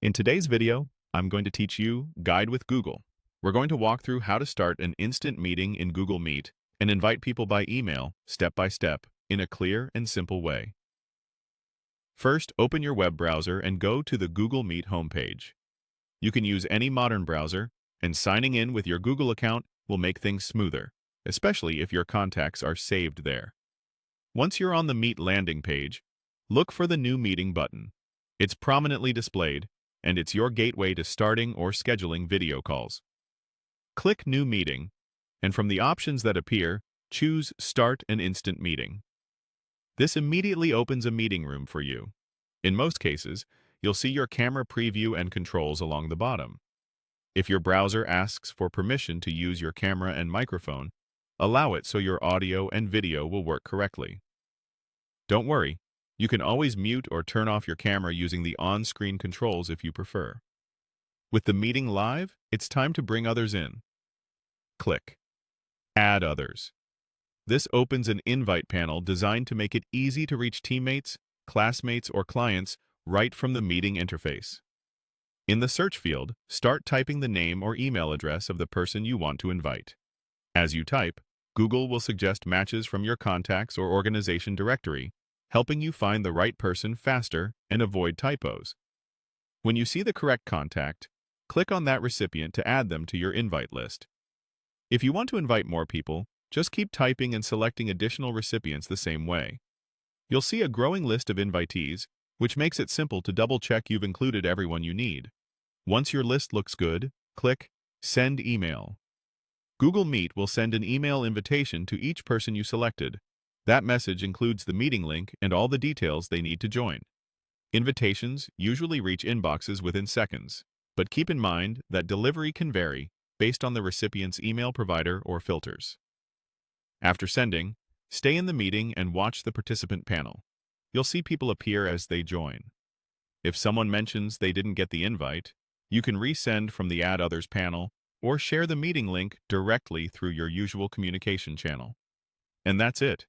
In today's video, I'm going to teach you Guide with Google. We're going to walk through how to start an instant meeting in Google Meet and invite people by email, step by step, in a clear and simple way. First, open your web browser and go to the Google Meet homepage. You can use any modern browser, and signing in with your Google account will make things smoother, especially if your contacts are saved there. Once you're on the Meet landing page, look for the New Meeting button. It's prominently displayed, and it's your gateway to starting or scheduling video calls. Click New Meeting, and from the options that appear, choose Start an Instant Meeting. This immediately opens a meeting room for you. In most cases, you'll see your camera preview and controls along the bottom. If your browser asks for permission to use your camera and microphone, allow it so your audio and video will work correctly. Don't worry, you can always mute or turn off your camera using the on-screen controls if you prefer. With the meeting live, it's time to bring others in. Click Add Others. This opens an invite panel designed to make it easy to reach teammates, classmates, or clients right from the meeting interface. In the search field, start typing the name or email address of the person you want to invite. As you type, Google will suggest matches from your contacts or organization directory, helping you find the right person faster and avoid typos. When you see the correct contact, click on that recipient to add them to your invite list. If you want to invite more people, just keep typing and selecting additional recipients the same way. You'll see a growing list of invitees, which makes it simple to double-check you've included everyone you need. Once your list looks good, click Send Email. Google Meet will send an email invitation to each person you selected. That message includes the meeting link and all the details they need to join. Invitations usually reach inboxes within seconds, but keep in mind that delivery can vary based on the recipient's email provider or filters. After sending, stay in the meeting and watch the participant panel. You'll see people appear as they join. If someone mentions they didn't get the invite, you can resend from the Add Others panel or share the meeting link directly through your usual communication channel. And that's it.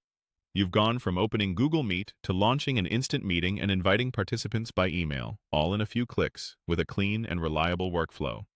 You've gone from opening Google Meet to launching an instant meeting and inviting participants by email, all in a few clicks, with a clean and reliable workflow.